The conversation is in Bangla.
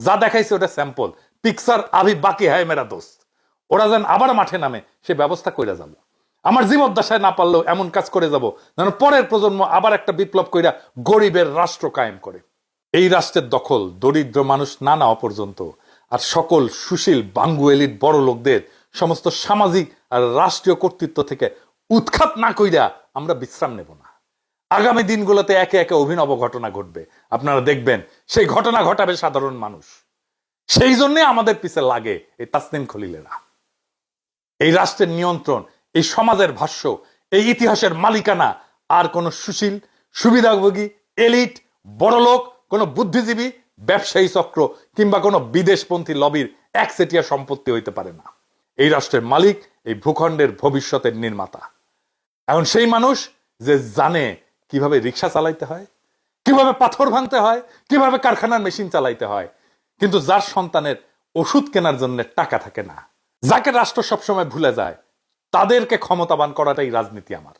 যা দেখাইছে ওটা স্যাম্পল, পিকচার আভি বাকি হ্যায় মেরা দোস্ত। ওরা যেন আবার মাঠে নামে সে ব্যবস্থা করে যাব। আমার জীবদ্দশায় না পারলেও এমন কাজ করে যাব যেন পরের প্রজন্ম আবার একটা বিপ্লব কইরা গরিবের রাষ্ট্র কায়েম করে। এই রাষ্ট্রের দখল দরিদ্র মানুষ না নেওয়া পর্যন্ত আর সকল সুশীল বাঙ্গু এলিট বড় লোকদের সমস্ত সামাজিক আর রাষ্ট্রীয় কর্তৃত্ব থেকে উৎখাত না কইরা আমরা বিশ্রাম নেব না। আগামী দিনগুলোতে একে একে অভিনব ঘটনা ঘটবে, আপনারা দেখবেন। সেই ঘটনা ঘটাবে সাধারণ মানুষ। সেই জন্য আমাদের পিছে লাগে এই তাসনিম খলিলেরা। এই রাষ্ট্রের নিয়ন্ত্রণ, এই সমাজের ভাষ্য, এই ইতিহাসের মালিকানা আর কোন সুশীল সুবিধাভোগী এলিট বড়লোক, কোন বুদ্ধিজীবী ব্যবসায়ী চক্র কিংবা কোন বিদেশপন্থী লবির একচেটিয়া সম্পত্তি হইতে পারে না। এই রাষ্ট্রের মালিক এই ভূখণ্ডের ভবিষ্যতের নির্মাতা। এখন সেই মানুষ যে জানে কিভাবে রিক্সা চালাইতে হয়, কিভাবে পাথর ভাঙতে হয়, কিভাবে কারখানার মেশিন চালাইতে হয়, কিন্তু যার সন্তানের ওষুধ কেনার জন্য টাকা থাকে না, যাকে রাষ্ট্র সবসময় ভুলে যায়, তাদেরকে ক্ষমতাবান করাটাই রাজনীতি আমার।